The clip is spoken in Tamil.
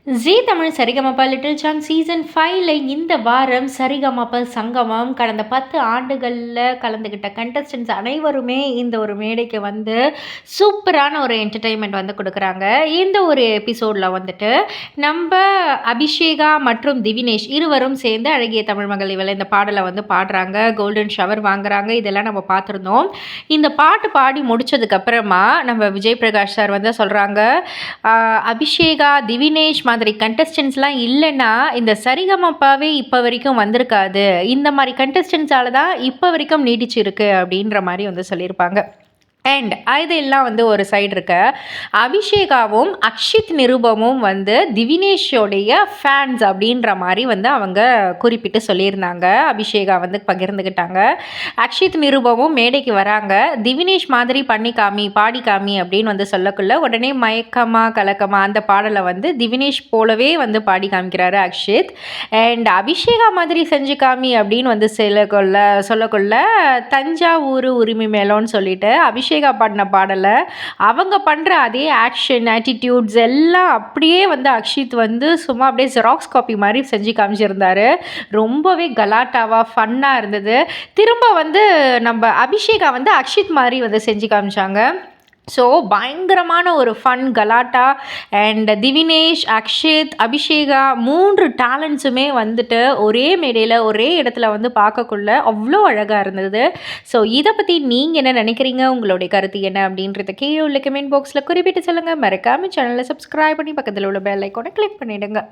ஜீ Tamil Sarigamapa little champs season 5ல இந்த வாரம் சரிகமப சங்கமம் கடந்த 10 ஆண்டுகளில் கலந்துக்கிட்ட கண்டஸ்டன்ஸ் அனைவருமே இந்த ஒரு மேடைக்கு வந்து சூப்பரான ஒரு என்டர்டெயின்மெண்ட் வந்து கொடுக்குறாங்க. இந்த ஒரு எபிசோடில் வந்துட்டு நம்ம அபிஷேகா மற்றும் திவினேஷ் இருவரும் சேர்ந்து அழகிய தமிழ் மகள் இவளை இந்த பாடலை வந்து பாடுறாங்க, கோல்டன் ஷவர் வாங்குறாங்க. இதெல்லாம் நம்ம பார்த்துருந்தோம். இந்த பாட்டு பாடி முடிச்சதுக்கப்புறமா நம்ம விஜய் பிரகாஷ் சார் வந்து சொல்கிறாங்க, அபிஷேகா திவினேஷ் மாதிரி கண்டஸ்டன்ஸ்லாம் இல்லைன்னா இந்த சரிகமப்பாவே இப்போ வரைக்கும் வந்திருக்காது, இந்த மாதிரி கண்டஸ்டன்ஸால தான் இப்போ வரைக்கும் நீடிச்சிருக்கு அப்படின்ற மாதிரி வந்து சொல்லியிருப்பாங்க. அண்ட் இதெல்லாம் வந்து ஒரு சைடு இருக்க, அபிஷேகாவும் அக்ஷித் நிருபமும் வந்து திவினேஷோடைய ஃபேன்ஸ் அப்படின்ற மாதிரி வந்து அவங்க குறிப்பிட்டு சொல்லியிருந்தாங்க. அபிஷேகா வந்து பகிர்ந்துக்கிட்டாங்க. அக்ஷித் நிருபமும் மேடைக்கு வராங்க, திவினேஷ் மாதிரி பண்ணி காமி பாடி காமி அப்படின்னு வந்து சொல்லக்குள்ள உடனே மயக்கமா கலக்கமா அந்த பாடலை வந்து திவினேஷ் போலவே வந்து பாடி காமிக்கிறாரு அக்ஷித். அண்ட் அபிஷேகா மாதிரி செஞ்சு காமி அப்படின்னு வந்து சொல்லக்குள்ள தஞ்சாவூர் உரிமை மேலோன்னு சொல்லிட்டு அபிஷேகா பாடின பாடலை அவங்க பண்ணுற அதே ஆக்ஷன் ஆட்டிடியூட்ஸ் எல்லாம் அப்படியே வந்து அக்ஷித் வந்து சும்மா அப்படியே ஜெராக்ஸ் காப்பி மாதிரி செஞ்சு காமிச்சிருந்தாரு. ரொம்பவே கலாட்டாவாக ஃபன்னாக இருந்தது. திரும்ப வந்து நம்ம அபிஷேகா வந்து அக்ஷித் மாதிரி வந்து செஞ்சு காமிச்சாங்க. ஸோ பயங்கரமான ஒரு ஃபன் கலாட்டா. அண்ட் திவினேஷ், அக்ஷித், அபிஷேகா 3 டேலண்ட்ஸுமே வந்துட்டு ஒரே மேடையில் ஒரே இடத்துல வந்து பார்க்கக்குள்ள அவ்வளோ அழகாக இருந்தது. ஸோ இதை பற்றி நீங்கள் என்ன நினைக்கிறீங்க, உங்களுடைய கருத்து என்ன அப்படின்றத கீழே உள்ள கமெண்ட் பாக்ஸில் குறிப்பிட்டு சொல்லுங்கள். மறக்காமல் சேனலை சப்ஸ்கிரைப் பண்ணி பக்கத்தில் உள்ள பெல் ஐக்கானை கிளிக் பண்ணிவிடுங்க.